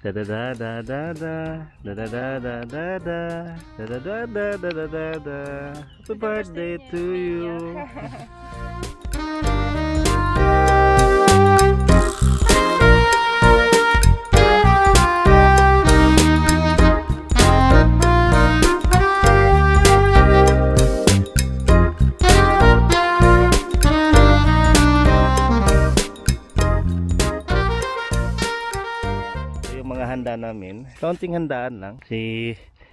Da da da da da da da da da da da da da da da da da da da da. Happy birthday to you. Handa namin, kaunting handaan lang.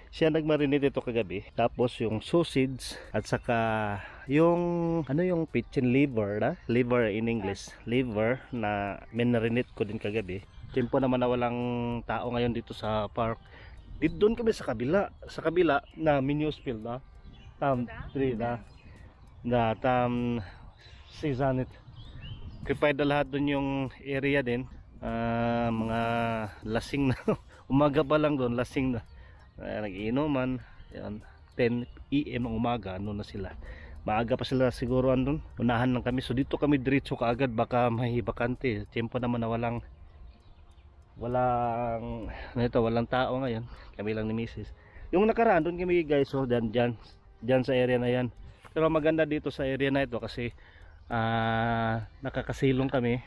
Siya nagmarinate ito kagabi, tapos yung sausage at saka yung yung chicken liver liver in English, liver na minarinate ko din kagabi. Tempo naman na walang tao ngayon dito sa park. Dito doon kami sa kabila na Munoz Field tam 3 tam season it prepared na lahat doon yung area din. Mga lasing na umaga pa lang doon, lasing na nag-iinuman. Yan, 10 AM ng umaga, ano na sila, maaga pa sila siguro andun, unahan lang kami. So dito kami diretso kaagad, baka may bakante. Tempo naman na walang tao ngayon, kami lang ni Mrs. Yung nakaraan doon kami guys, so dyan sa area na yan. Pero maganda dito sa area na ito kasi nakakasilong kami,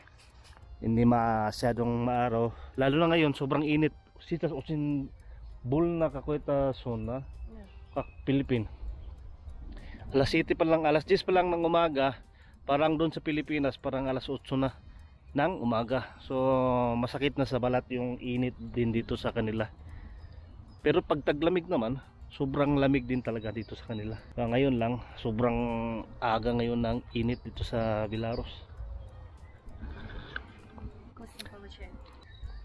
hindi masyadong maaraw, lalo na ngayon sobrang init. Sitas usin bul na kakweta zona kak Philippine. Alas 7 pa lang, alas 10 pa lang ng umaga, parang doon sa Pilipinas parang alas 8 na ng umaga. So masakit na sa balat yung init din dito sa kanila. Pero pag taglamig naman, sobrang lamig din talaga dito sa kanila. Ngayon lang sobrang aga ngayon ng init dito sa Villaros.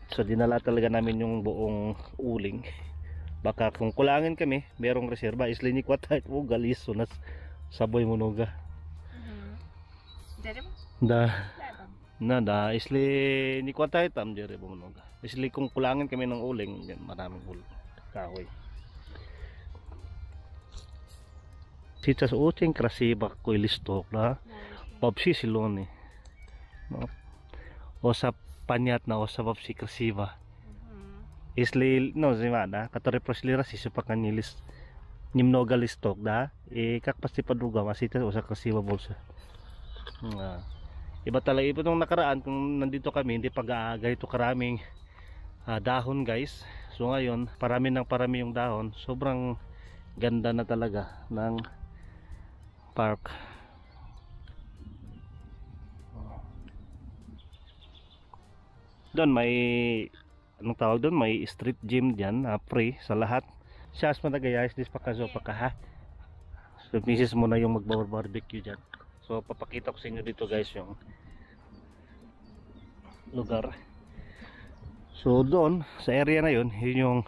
So dinala talaga namin yung buong uling. Baka kung kulangin kami, merong reserba. Isli ni kwatay o galis so nas saboy monoga. Da isli ni kwatay tam dire monoga. Isli kung kulangin kami ng uling, maraming kahoy. Sita sa uting krasiba ko ilistok na babsi silon eh. O sa panyat na osabab si krasiva. Isli no zimana katore proslira si supakan nilis nimnoga listok kakpasti paduga masita usa krasiva bolsa. Iba talaga ito nung nakaraan kung nandito kami, hindi ganito karaming dahon guys. So ngayon parami yung dahon, sobrang ganda na talaga ng park. Doon may anong tawag doon, may street gym diyan, free sa lahat. Siyas matagayas dis pakaso pakaha. So misis mo na yung mag-barbecue diyan. So papakita ko sa inyo dito guys yung lugar. So doon sa area na yun yung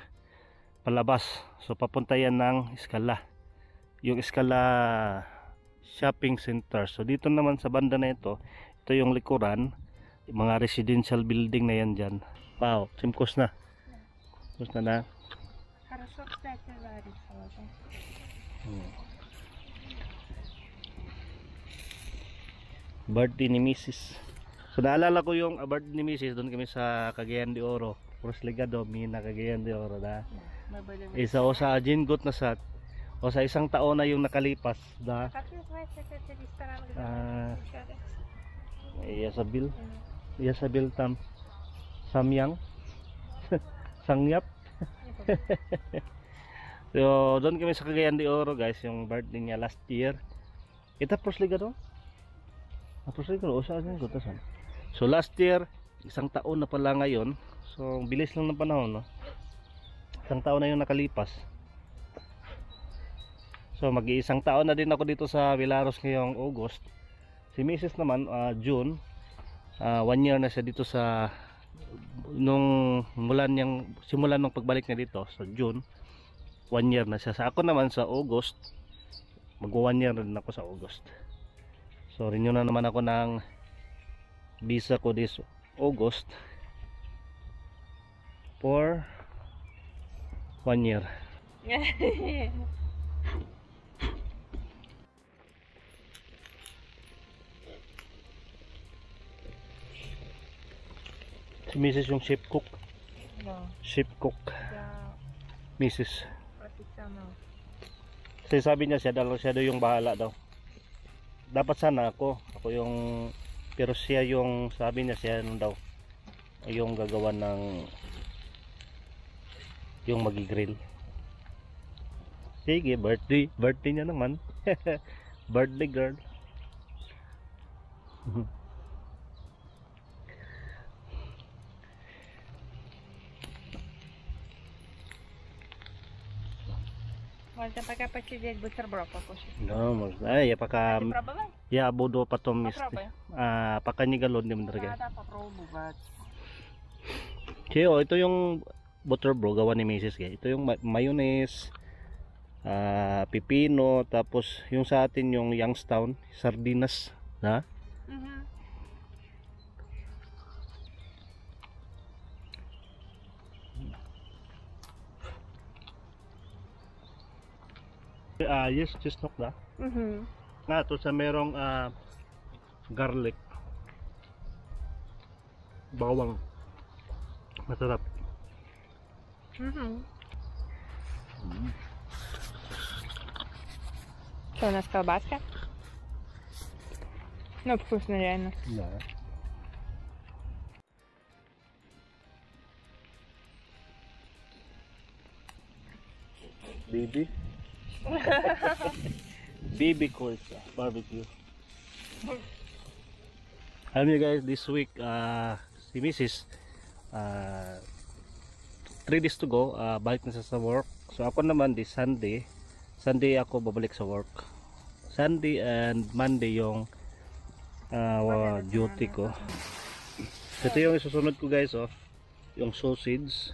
palabas. So papunta yan ng Iskala. Yung Iskala Shopping Center. So dito naman sa banda na ito yung likuran, mga residential building na yan dyan. Wow, simkos na. Simkos na. Birthday ni Mrs. So naalala ko yung birthday ni Mrs. Doon kami sa Cagayan de Oro. Puros Ligado, Mina, Cagayan de Oro isa o sa Jingot na sat. O sa isang taon na yung nakalipas Yasabil tam Samyang Sangyap. So doon kami sa Cagayan de Oro guys, yung birthday niya last year. Kita prosligado? Prosligado o saan yung gutasan? So last year, isang taon na pala ngayon. So bilis lang ng panahon, no? Isang taon na yung nakalipas. So mag-iisang taon na din ako dito sa Villaros ngayong August. Si Mrs. naman June. 1 year na siya dito sa simulan ng pagbalik niya dito sa June. 1 year na siya. Sa ako naman sa August, mag-1 year na din ako sa August. So renew na naman ako ng visa ko this August for 1 year. Si Mrs. yung chef cook. Да. Chef cook, Я Mrs. профессионал. Kasi sabi niya siya daw yung bahala daw. Dapat sana ako yung, pero siya yung, sabi niya siya yung daw yung gagawa ng yung magi-grill. Sige, birthday niya naman. Birthday girl. Можно пока посидеть, бутерброд покушать. No, ay пока Ты пробовал? я буду потом Попробуй. пока не голодным, дорогая. Надо попробовать. Kaya ito yung butterbro gawa ni Mrs. Ito yung mayonnaise, pipino, tapos yung sa atin yung Youngstown, sardinas, ha? Угу. Yes, chestnut na. Угу. Ito sa merong garlic, bawang, masarap. Угу. Что у нас колбаска? Ну, вкусно реально. Да. Baby. Baby Corsa barbecue. Alam niyo guys, this week si Mrs. 3 days to go, balik na siya sa work. So ako naman this Sunday ako babalik sa work. Sunday and Monday yung duty ko. Ito yung isusunod ko guys, oh, yung sausage.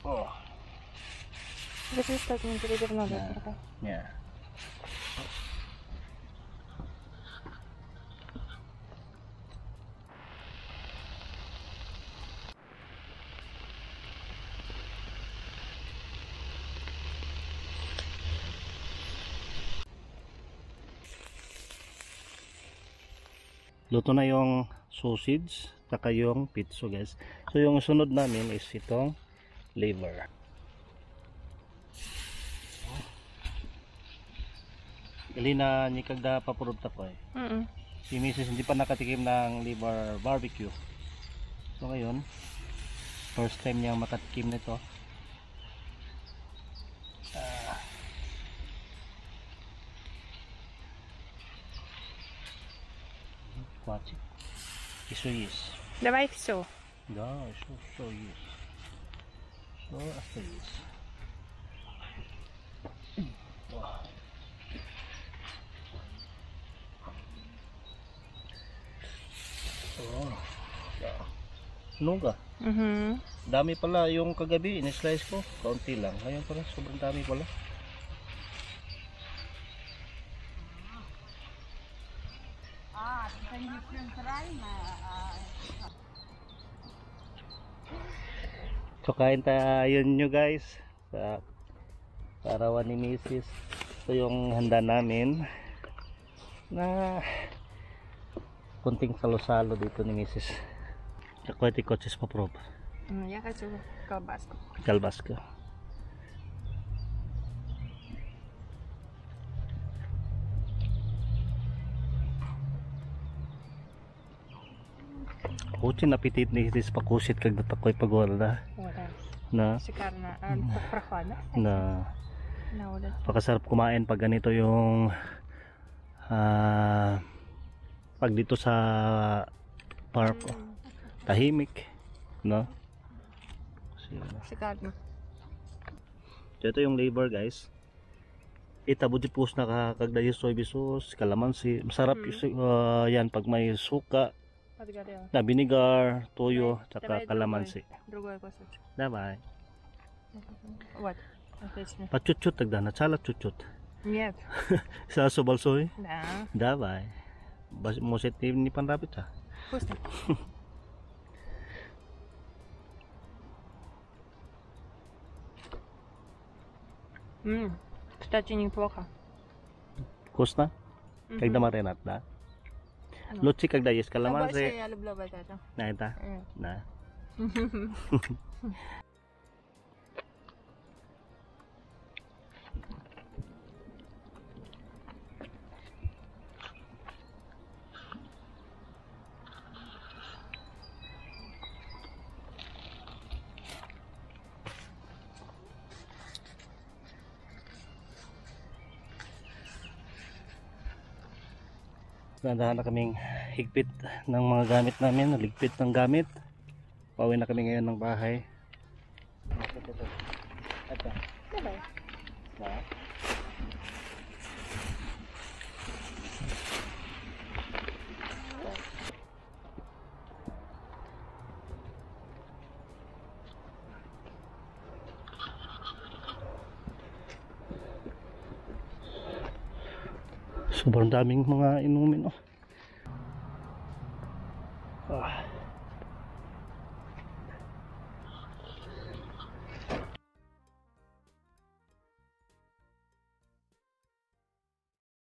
Oh. Держи, так не перевернули. Yeah. Luto na yung sausage saka yung pizza guys. So yung sunod namin is itong liver. Dali na nikag da papurod ta ko eh. Si Mrs. hindi pa nakatikim ng liver barbecue. So ngayon, first time niya makatikim nito. Хватит. Еще есть. Давай все. Да, еще есть. Все остается. Oh. Nuga. Угу. Dami pala yung kagabi, in-slice ko. Kaunti lang. Ngayon pala, sobrang dami pala. Это не центрально, So kain tayo nyo guys sa karawan ni Mrs. Ito yung handa namin na kunting salo-salo dito ni Mrs. Ako iti coaches pa prob. Я хочу колбаску. Kalbaska. Очень аппетит ni Mrs. Pakusit kag natakoy pagwala Вот, да. na Шикарно. Прохладно. na На улице. pakasarap kumain pag ganito yung pag dito sa park, tahimik, no? Шикарно. So, ito yung liver guys. Itabo di pus na kagdayo soy sauce, kalamansi. Masarap yan pag may suka, Подгорело. na vinegar, toyo, tsaka Давай kalamansi. Другой кусочек. Давай. Вот. Отлично. Pa chut-chut tagdana, chala chut-chut. Нет. Sa subalsoy. Да. Давай. Может не понравится? Вкусно. Кстати, неплохо. Вкусно? Мгм. Когда маринад, да? Luchi kag dayes Apa kalamansi. saya lupa baca tu. Na ita. Na. Nandahan na kaming higpit ng mga gamit namin, ligpit ng gamit. Pauwi na kami ngayon ng bahay. Ito. Bye. Sobrang daming mga inumin. Oh. Ah.